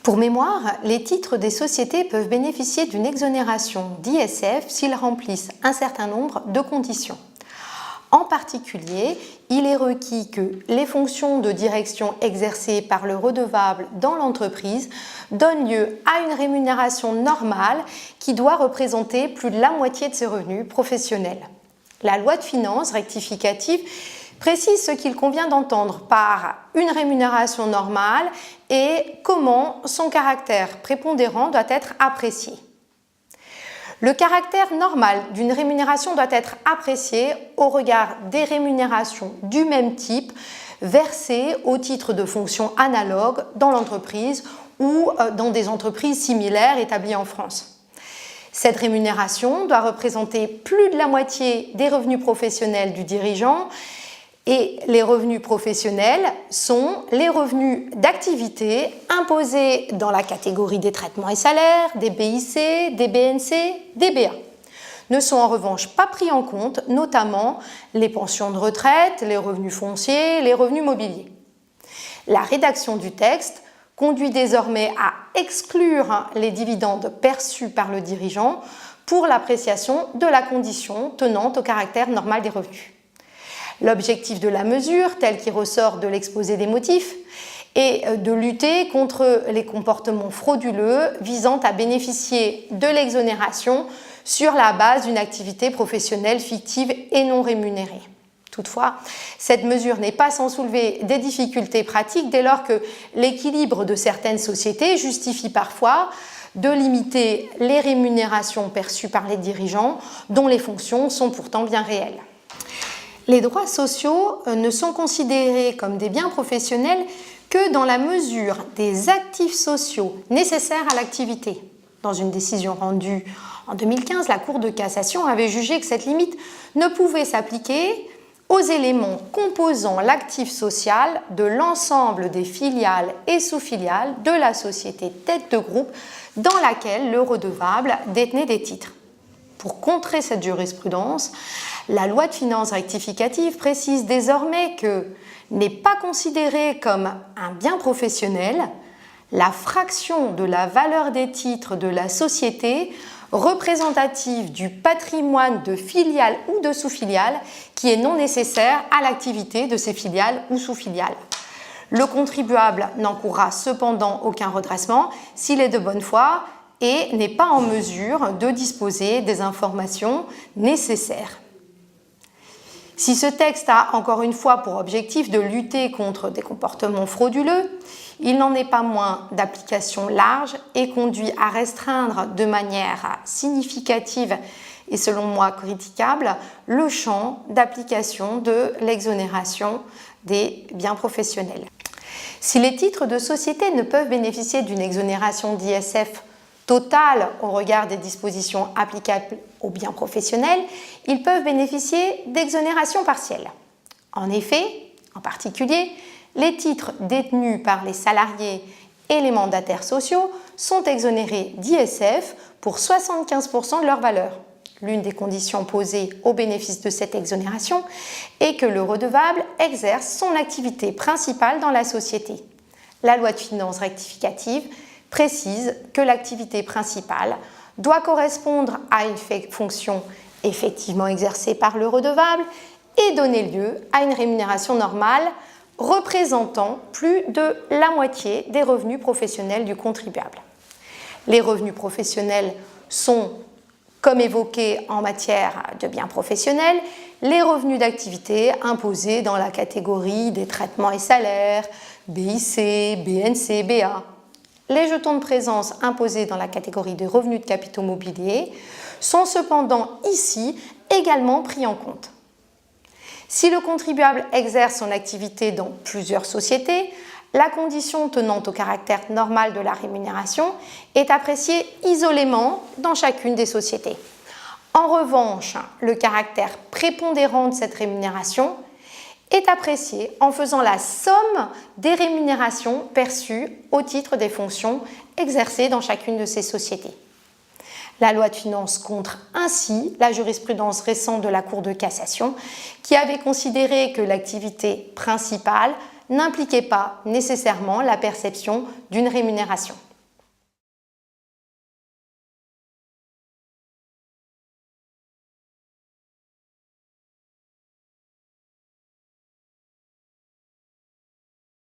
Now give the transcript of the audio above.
Pour mémoire, les titres des sociétés peuvent bénéficier d'une exonération d'ISF s'ils remplissent un certain nombre de conditions. En particulier, il est requis que les fonctions de direction exercées par le redevable dans l'entreprise donnent lieu à une rémunération normale qui doit représenter plus de la moitié de ses revenus professionnels. La loi de finances rectificative précise ce qu'il convient d'entendre par une rémunération normale et comment son caractère prépondérant doit être apprécié. Le caractère normal d'une rémunération doit être apprécié au regard des rémunérations du même type versées au titre de fonctions analogues dans l'entreprise ou dans des entreprises similaires établies en France. Cette rémunération doit représenter plus de la moitié des revenus professionnels du dirigeant et les revenus professionnels sont les revenus d'activité imposés dans la catégorie des traitements et salaires, des BIC, des BNC, des BA. Ne sont en revanche pas pris en compte, notamment les pensions de retraite, les revenus fonciers, les revenus mobiliers. La rédaction du texte conduit désormais à exclure les dividendes perçus par le dirigeant pour l'appréciation de la condition tenant au caractère normal des revenus. L'objectif de la mesure, tel qu'il ressort de l'exposé des motifs, est de lutter contre les comportements frauduleux visant à bénéficier de l'exonération sur la base d'une activité professionnelle fictive et non rémunérée. Toutefois, cette mesure n'est pas sans soulever des difficultés pratiques dès lors que l'équilibre de certaines sociétés justifie parfois de limiter les rémunérations perçues par les dirigeants dont les fonctions sont pourtant bien réelles. Les droits sociaux ne sont considérés comme des biens professionnels que dans la mesure des actifs sociaux nécessaires à l'activité. Dans une décision rendue en 2015, la Cour de cassation avait jugé que cette limite ne pouvait s'appliquer aux éléments composant l'actif social de l'ensemble des filiales et sous-filiales de la société tête de groupe dans laquelle le redevable détenait des titres. Pour contrer cette jurisprudence, la loi de finances rectificative précise désormais que n'est pas considéré comme un bien professionnel la fraction de la valeur des titres de la société représentative du patrimoine de filiales ou de sous-filiales qui est non nécessaire à l'activité de ces filiales ou sous-filiales. Le contribuable n'encourra cependant aucun redressement s'il est de bonne foi et n'est pas en mesure de disposer des informations nécessaires. Si ce texte a encore une fois pour objectif de lutter contre des comportements frauduleux, il n'en est pas moins d'application large et conduit à restreindre de manière significative et selon moi critiquable le champ d'application de l'exonération des biens professionnels. Si les titres de société ne peuvent bénéficier d'une exonération d'ISF totale au regard des dispositions applicables aux biens professionnels, ils peuvent bénéficier d'exonérations partielles. En effet, en particulier, les titres détenus par les salariés et les mandataires sociaux sont exonérés d'ISF pour 75% de leur valeur. L'une des conditions posées au bénéfice de cette exonération est que le redevable exerce son activité principale dans la société. La loi de finances rectificative précise que l'activité principale doit correspondre à une fonction effectivement exercée par le redevable et donner lieu à une rémunération normale représentant plus de la moitié des revenus professionnels du contribuable. Les revenus professionnels sont, comme évoqué en matière de biens professionnels, les revenus d'activité imposés dans la catégorie des traitements et salaires, BIC, BNC, BA. Les jetons de présence imposés dans la catégorie des revenus de capitaux mobiliers sont cependant ici également pris en compte. Si le contribuable exerce son activité dans plusieurs sociétés, la condition tenant au caractère normal de la rémunération est appréciée isolément dans chacune des sociétés. En revanche, le caractère prépondérant de cette rémunération est apprécié en faisant la somme des rémunérations perçues au titre des fonctions exercées dans chacune de ces sociétés. La loi de finances contre ainsi la jurisprudence récente de la Cour de cassation qui avait considéré que l'activité principale n'impliquait pas nécessairement la perception d'une rémunération.